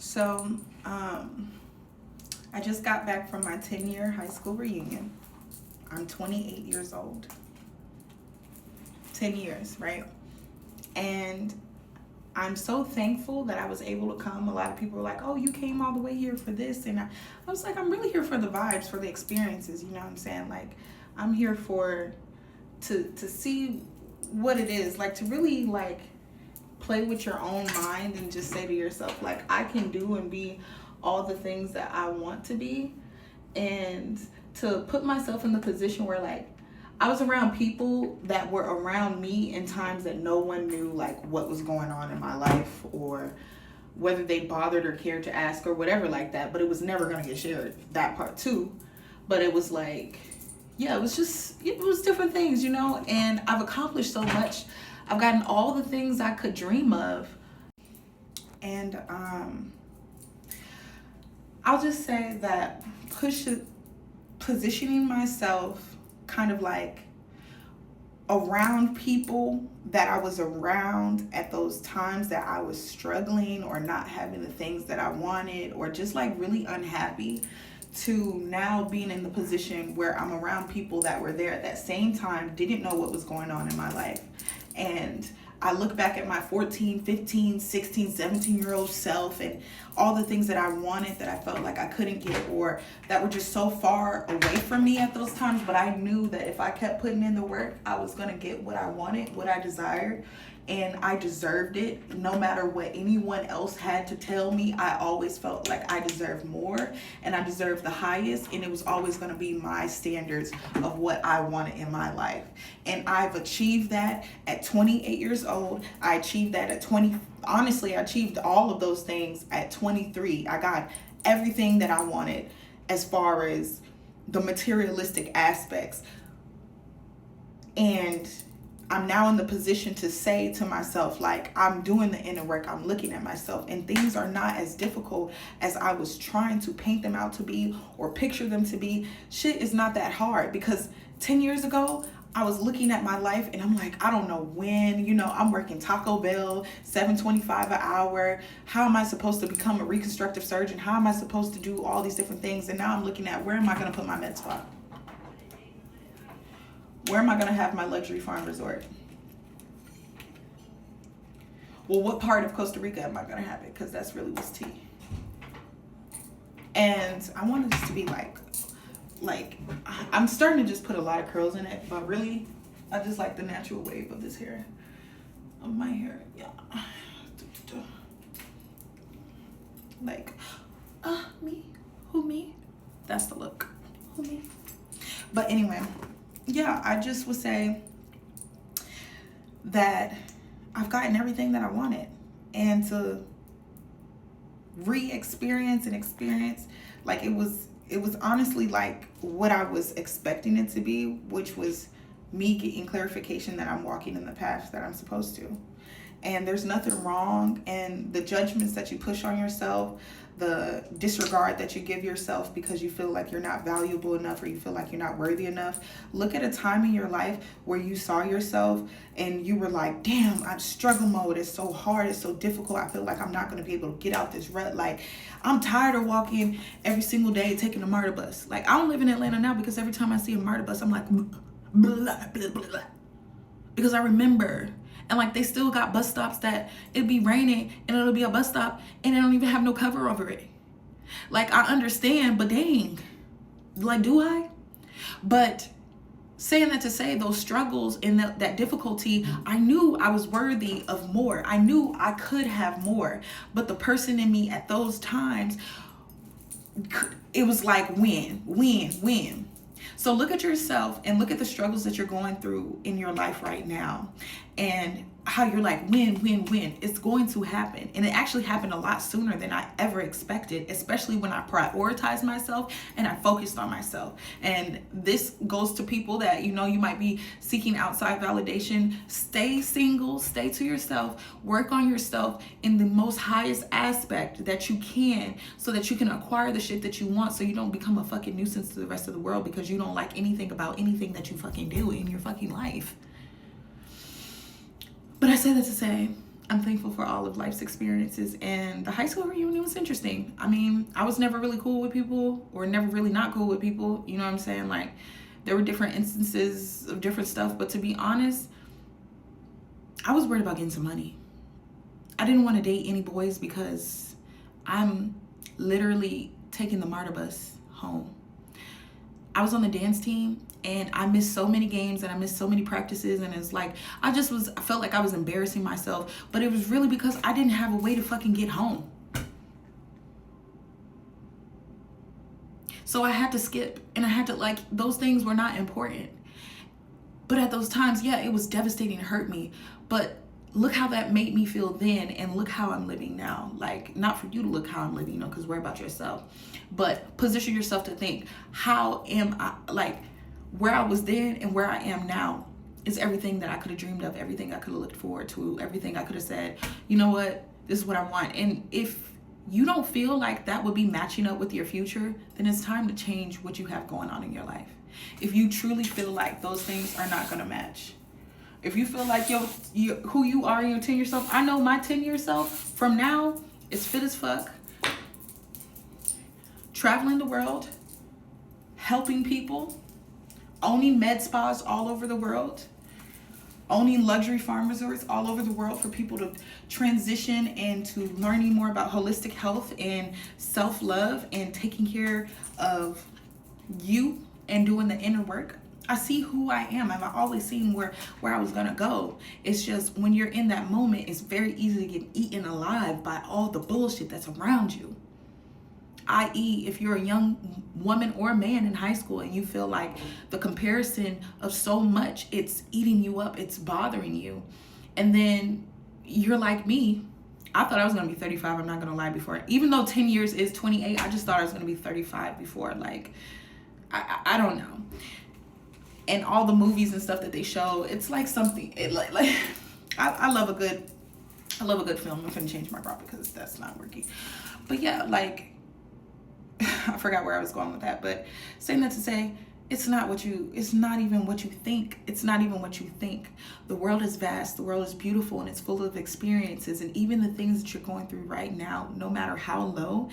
So, I just got back from my 10-year high school reunion. I'm 28 years old. 10 years, right? And I'm so thankful that I was able to come. A lot of people were like, oh, you came all the way here for this. And I was like, I'm really here for the vibes, for the experiences. You know what I'm saying? Like, I'm here for, to see what it is. Like, to really, like, play with your own mind and just say to yourself, like, I can do and be all the things that I want to be. And to put myself in the position where, like, I was around people that were around me in times that no one knew, like, what was going on in my life, or whether they bothered or cared to ask or whatever like that. But it was never going to get shared, that part too. But it was like, yeah, it was different things, you know. And I've accomplished so much. I've gotten all the things I could dream of. And I'll just say that positioning myself kind of like around people that I was around at those times that I was struggling or not having the things that I wanted, or just like really unhappy, to now being in the position where I'm around people that were there at that same time, didn't know what was going on in my life. And I look back at my 14, 15, 16, 17-year-old self and all the things that I wanted that I felt like I couldn't get, or that were just so far away from me at those times. But I knew that if I kept putting in the work, I was going to get what I wanted, what I desired. And I deserved it. No matter what anyone else had to tell me, I always felt like I deserved more and I deserved the highest. And it was always going to be my standards of what I wanted in my life. And I've achieved that at 28 years old. I achieved that at 20. Honestly, I achieved all of those things at 23. I got everything that I wanted as far as the materialistic aspects. And I'm now in the position to say to myself, like, I'm doing the inner work, I'm looking at myself, and things are not as difficult as I was trying to paint them out to be or picture them to be. Shit is not that hard, because 10 years ago, I was looking at my life and I'm like, I don't know when, you know, I'm working Taco Bell, $7.25 an hour. How am I supposed to become a reconstructive surgeon? How am I supposed to do all these different things? And now I'm looking at, where am I going to put my med spa? Where am I going to have my luxury farm resort? Well, what part of Costa Rica am I going to have it? Because that's really what's tea. And I wanted this to be like, I'm starting to just put a lot of curls in it, but really, I just like the natural wave of this hair, of my hair. Yeah. Like, me? Who, me? That's the look. Who, me? But anyway, yeah, I just would say that I've gotten everything that I wanted, and to re-experience and experience, like, it was honestly like what I was expecting it to be, which was me getting clarification that I'm walking in the path that I'm supposed to. And there's nothing wrong, and the judgments that you push on yourself, the disregard that you give yourself because you feel like you're not valuable enough or you feel like you're not worthy enough. Look at a time in your life where you saw yourself and you were like, damn, I'm struggle mode. It's so hard. It's so difficult. I feel like I'm not going to be able to get out this rut. Like, I'm tired of walking every single day taking a MARTA bus. Like, I don't live in Atlanta now because every time I see a MARTA bus, I'm like, blah, blah, blah, blah. Because I remember. And like, they still got bus stops that it'll be raining and it'll be a bus stop and they don't even have no cover over it. Like, I understand, but dang, like, do I? But saying that to say, those struggles and that difficulty, I knew I was worthy of more. I knew I could have more. But the person in me at those times, it was like, win. So look at yourself and look at the struggles that you're going through in your life right now, and how you're like, win. It's going to happen. And it actually happened a lot sooner than I ever expected, especially when I prioritized myself and I focused on myself. And this goes to people that, you know, you might be seeking outside validation. Stay single, stay to yourself, work on yourself in the most highest aspect that you can, so that you can acquire the shit that you want, so you don't become a fucking nuisance to the rest of the world because you don't like anything about anything that you fucking do in your fucking life. But I say that to say, I'm thankful for all of life's experiences, and the high school reunion was interesting. I mean, I was never really cool with people, or never really not cool with people. You know what I'm saying? Like, there were different instances of different stuff, but to be honest, I was worried about getting some money. I didn't want to date any boys because I'm literally taking the MARTA bus home. I was on the dance team, and I missed so many games, and I missed so many practices, and it's like I felt like I was embarrassing myself, but it was really because I didn't have a way to fucking get home. So I had to skip, and I had to, like, those things were not important. But at those times, yeah, it was devastating, it hurt me. But look how that made me feel then, and look how I'm living now. Like, not for you to look how I'm living, because worry about yourself. But position yourself to think, how am I, like, where I was then and where I am now is everything that I could have dreamed of, everything I could have looked forward to, everything I could have said, you know what, this is what I want. And if you don't feel like that would be matching up with your future, then it's time to change what you have going on in your life. If you truly feel like those things are not going to match, if you feel like who you are in your 10-year self, I know my 10-year self from now is fit as fuck, traveling the world, helping people, owning med spas all over the world, owning luxury farm resorts all over the world for people to transition into learning more about holistic health and self-love and taking care of you and doing the inner work. I see who I am. I've always seen where I was gonna go. It's just when you're in that moment, it's very easy to get eaten alive by all the bullshit that's around you. I.e., if you're a young woman or man in high school and you feel like the comparison of so much, it's eating you up, it's bothering you. And then you're like me. I thought I was going to be 35, I'm not going to lie, before. Even though 10 years is 28, I just thought I was going to be 35 before. Like, I don't know. And all the movies and stuff that they show, it's like something, I love a good film. I'm going to change my bra because that's not working. But yeah, like, I forgot where I was going with that, but saying that to say, it's not even what you think. It's not even what you think. The world is vast, the world is beautiful, and it's full of experiences. And even the things that you're going through right now, no matter how low,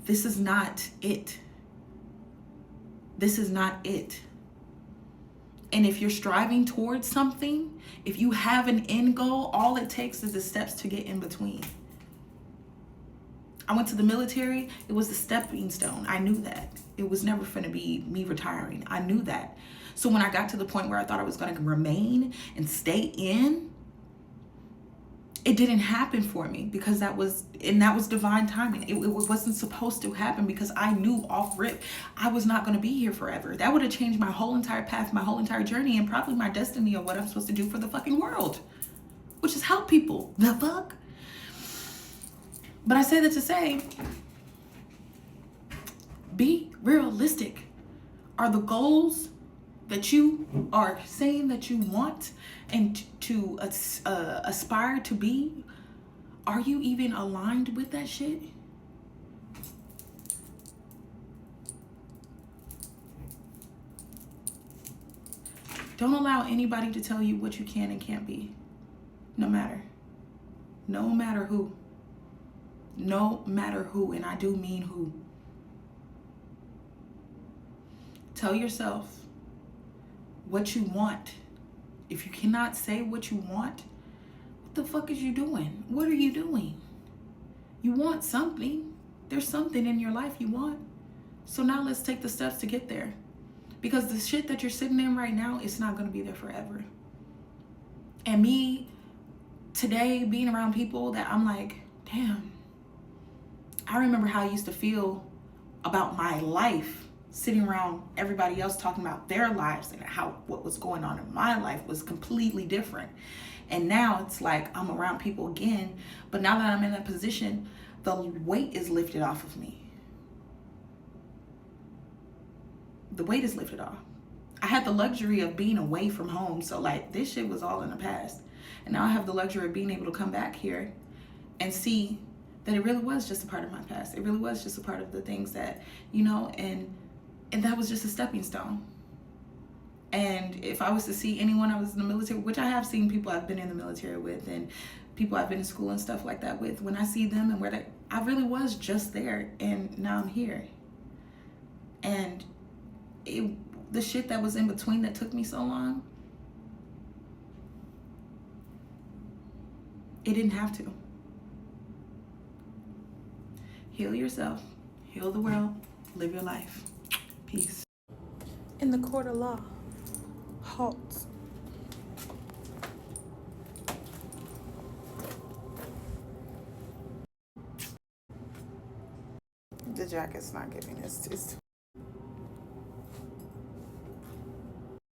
this is not it. This is not it. And if you're striving towards something, if you have an end goal, all it takes is the steps to get in between. I went to the military. It was the stepping stone. I knew that. It was never going to be me retiring. I knew that. So when I got to the point where I thought I was going to remain and stay in, it didn't happen for me because that was divine timing. It wasn't supposed to happen because I knew off rip I was not going to be here forever. That would have changed my whole entire path, my whole entire journey, and probably my destiny of what I'm supposed to do for the fucking world, which is help people. The fuck? But I say that to say, be realistic. Are the goals that you are saying that you want and to aspire to be, are you even aligned with that shit? Don't allow anybody to tell you what you can and can't be. No matter who. No matter who, and I do mean who. Tell yourself what you want. If you cannot say what you want, what the fuck is you doing? What are you doing? You want something. There's something in your life you want. So now let's take the steps to get there. Because the shit that you're sitting in right now, it's not going to be there forever. And me, today, being around people that I'm like, damn, I remember how I used to feel about my life, sitting around everybody else talking about their lives and how what was going on in my life was completely different. And now it's like I'm around people again, but now that I'm in that position, the weight is lifted off of me. The weight is lifted off. I had the luxury of being away from home, so like this shit was all in the past. And now I have the luxury of being able to come back here and see that it really was just a part of my past. It really was just a part of the things that, and that was just a stepping stone. And if I was to see anyone I was in the military, which I have seen people I've been in the military with, and people I've been to school and stuff like that with, when I see them and where they, I really was just there, and now I'm here. And the shit that was in between that took me so long, it didn't have to. Heal yourself, heal the world, live your life. Peace. In the court of law, halt. The jacket's not giving us.